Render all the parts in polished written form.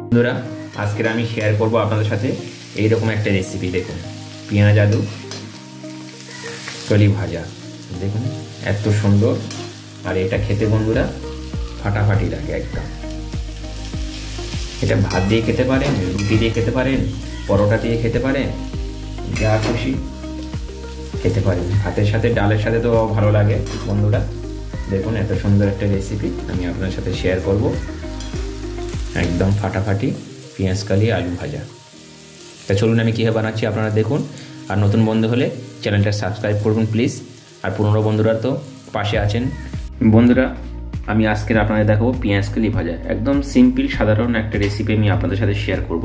বন্ধুরা, আজকে আমি শেয়ার করব আপনাদের সাথে এইরকম একটা রেসিপি। দেখুন, পেঁয়াজ আলু কলি ভাজা। দেখুন এত সুন্দর, আর এটা খেতে বন্ধুরা ফাটাফাটি লাগে একদম। এটা ভাত দিয়ে খেতে পারেন, রুটি দিয়ে খেতে পারেন, পরোটা দিয়ে খেতে পারেন, যা খুশি খেতে পারেন। ভাতের সাথে ডালের সাথে তো ভালো লাগে বন্ধুরা। দেখুন এত সুন্দর একটা রেসিপি আমি আপনার সাথে শেয়ার করব। একদম ফাটাফাটি পেঁয়াজ কালি আলু ভাজা। তা চলুন আমি কীভাবে বানাচ্ছি আপনারা দেখুন। আর নতুন বন্ধু হলে চ্যানেলটা সাবস্ক্রাইব করুন প্লিজ। আর পুরনো বন্ধুরা তো পাশে আছেন। বন্ধুরা, আমি আজকের আপনাদের দেখাবো পেঁয়াজ কালি ভাজা। একদম সিম্পল সাধারণ একটা রেসিপি আমি আপনাদের সাথে শেয়ার করব,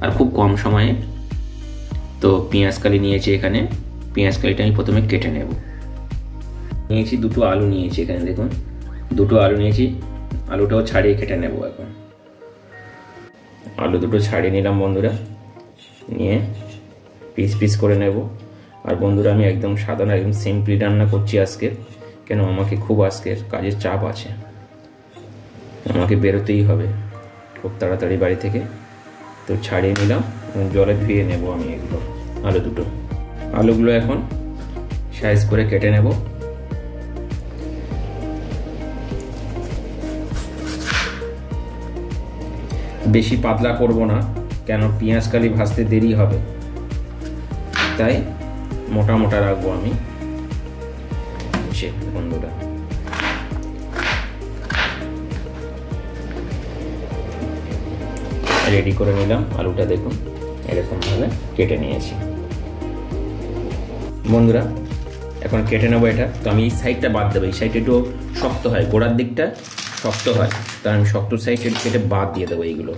আর খুব কম সময়ে। তো পেঁয়াজ কালি নিয়েছি এখানে। পেঁয়াজ কালিটা আমি প্রথমে কেটে নেব। নিয়েছি দুটো আলু নিয়েছি এখানে। দেখুন দুটো আলু নিয়েছি, আলুটাও ছাড়িয়ে কেটে নেব। এখন আলু দুটো ছাড়িয়ে নিলাম বন্ধুরা, নিয়ে পিস পিস করে নেব। আর বন্ধুরা, আমি একদম সাধারণ একদম সিম্পলি রান্না করছি আজকে, কেন আমাকে খুব আজকের কাজের চাপ আছে, আমাকে বেরোতেই হবে খুব তাড়াতাড়ি বাড়ি থেকে। তো ছাড়িয়ে নিলাম, জলে ধুয়ে নেব আমি এগুলো আলু দুটো। আলুগুলো এখন সাইজ করে কেটে নেব। বেশি পাতলা করব না, কেন পেঁয়াজ কালি ভাজতে দেরি হবে, তাই মোটা মোটা রাখবো আমি। বন্ধুরা, রেডি করে নিলাম আলুটা। দেখুন এরকম ভাবে কেটে নিয়েছি বন্ধুরা। এখন কেটে নেবো এটা। তো আমি এই সাইডটা বাদ দেবো, এই সাইডটা একটু শক্ত হয়, গোড়ার দিকটা শক্ত হয়, তাই আমি শক্ত সাইড কেটে বাদ দিয়ে দেবো এইগুলো।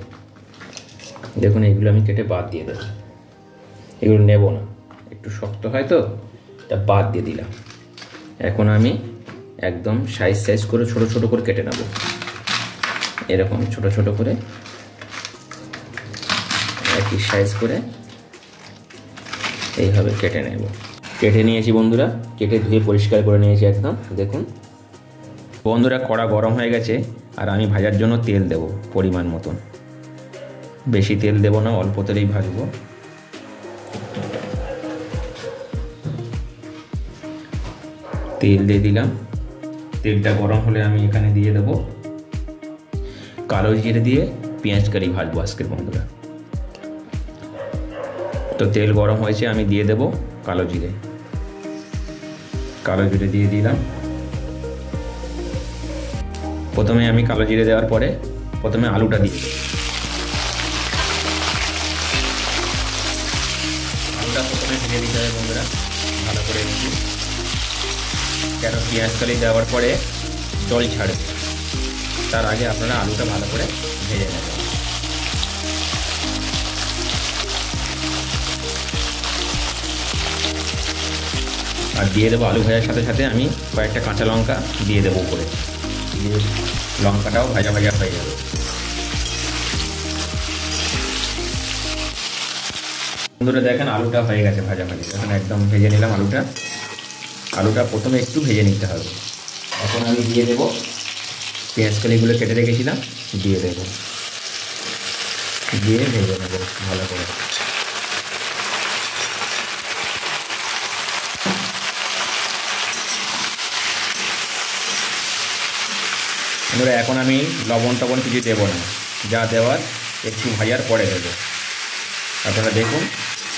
দেখুন এইগুলো আমি কেটে বাদ দিয়ে দেবো, এগুলো নেব না, একটু শক্ত হয় তো, তা বাদ দিয়ে দিলাম। এখন আমি একদম সাইজ করে ছোট ছোট করে কেটে নেব। এরকম ছোট ছোট করে একই সাইজ করে এইভাবে কেটে নেব। কেটে নিয়েছি বন্ধুরা, কেটে ধুয়ে পরিষ্কার করে নিয়েছি একদম। দেখুন বন্ধুরা, কড়া গরম হয়ে গেছে, আর আমি ভাজার জন্য তেল দেব পরিমাণ মতন। বেশি তেল দেব না, অল্প তেলেই ভাজবো। তেল দিয়ে দিলাম। তেলটা গরম হলে আমি এখানে দিয়ে দেব কালো জিরে দিয়ে পেঁয়াজ কালি ভাজবো আজকের বন্ধুরা। তো তেল গরম হয়েছে, আমি দিয়ে দেব কালো জিরে। কালো জিরে দিয়ে দিলাম। প্রথমে আমি কালো জিরে দেওয়ার পরে প্রথমে আলুটা দিয়ে দেব। আলুটা প্রথমে ভেজে দিতে হবে বন্ধুরা ভালো করে একটু, কেন পেঁয়াজ কালি দেওয়ার পরে জল ছাড়বে, তার আগে আপনারা আলুটা ভালো করে ভেজে নেবেন। আর দিয়ে দেবো আলু ভাজার সাথে সাথে আমি কয়েকটা কাঁচা লঙ্কা দিয়ে দেবো উপরে, দিয়ে লঙ্কাটাও ভাজা ভাজা হয়ে যাবে। বন্ধুরা দেখেন আলুটা হয়ে গেছে ভাজা ভাজা, এখন একদম ভেজে নিলাম আলুটা। আলুটা প্রথমে একটু ভেজে নিতে হবে। এখন আমি দিয়ে দেবো পেঁয়াজ কালিগুলো কেটে রেখেছিলাম, দিয়ে দেবো, দিয়ে ভেজে নেবো ভালো করে। বন্ধুরা, এখন আমি লবণ টবণ কিছু দেবো না, যা দেওয়ার একটু ভাজার পরে দেবো। আপনারা দেখুন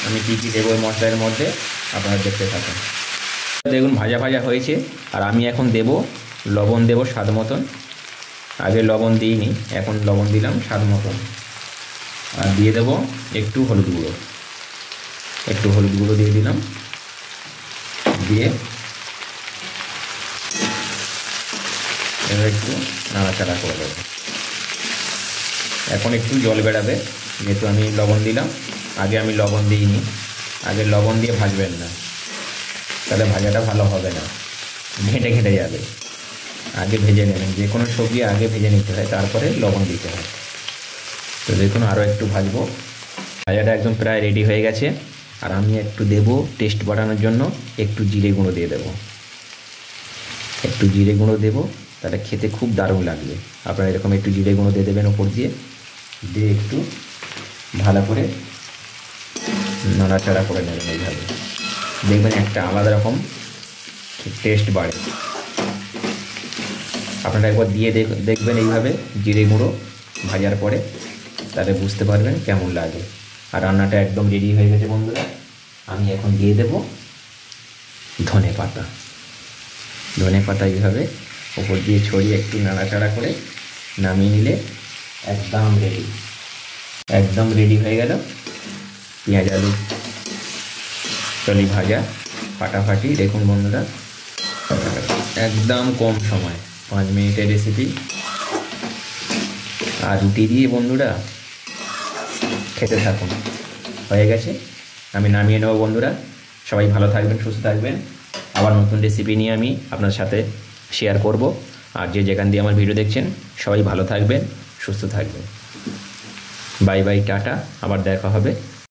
আমি কী কী দেবো মশলার মধ্যে, আপনারা দেখতে থাকুন। দেখুন ভাজা ভাজা হয়েছে, আর আমি এখন দেব লবণ, দেব স্বাদ মতন। আগে লবণ দিইনি, এখন লবণ দিলাম স্বাদ মতন। আর দিয়ে দেব একটু হলুদ গুঁড়ো, একটু হলুদ গুঁড়ো দিয়ে দিলাম। দিয়ে এবার একটু নাড়াচাড়া করে দেবো। এখন একটু জল বেড়াবে, যেহেতু আমি লবণ দিলাম। আগে আমি লবণ দিইনি, আগে লবণ দিয়ে ভাজবেন না, তাহলে ভাজাটা ভালো হবে না, ঘেঁটে ঘেঁটে যাবে। আগে ভেজে নেবেন, যে কোনো সবজি আগে ভেজে নিতে হয়, তারপরে লবণ দিতে হয়। তো দেখুন আরও একটু ভাজবো। ভাজাটা একদম প্রায় রেডি হয়ে গেছে। আর আমি একটু দেব টেস্ট বাড়ানোর জন্য একটু জিরে গুঁড়ো দিয়ে দেবো। একটু জিরে গুঁড়ো দেবো, তাহলে খেতে খুব দারুণ লাগবে। আপনারা এরকম একটু জিরে গুঁড়ো দিয়ে দেবেন ওপর দিয়ে। দিয়ে একটু ভালো করে নাড়াচাড়া করে নেবেন। এইভাবে দেখবেন একটা আলাদা রকম টেস্ট বাড়ে। আপনারা একবার দিয়ে দেখবেন এইভাবে জিরে গুঁড়ো ভাজার পরে, তাহলে বুঝতে পারবেন কেমন লাগে। আর রান্নাটা একদম রেডি হয়ে গেছে বন্ধুরা। আমি এখন দিয়ে দেব ধনে পাতা। ধনে পাতা এইভাবে ওপর দিয়ে ছড়িয়ে একটু নাড়াচাড়া করে নামিয়ে নিলে একদম রেডি। একদম রেডি হয়ে গেল পেঁয়াজ আলু চলি ভাজা ফাটাফাটি। দেখুন বন্ধুরা, একদম কম সময় 5 মিনিটের রেসিপি। আর রুটি দিয়ে বন্ধুরা খেতে থাকুন। হয়ে গেছে, আমি নামিয়ে নেব বন্ধুরা। সবাই ভালো থাকবেন, সুস্থ থাকবেন। আবার নতুন রেসিপি নিয়ে আমি আপনার সাথে শেয়ার করব। আর যে যেখান দিয়ে আমার ভিডিও দেখছেন সবাই ভালো থাকবেন, সুস্থ থাকবেন। বাই বাই, টাটা, আবার দেখা হবে।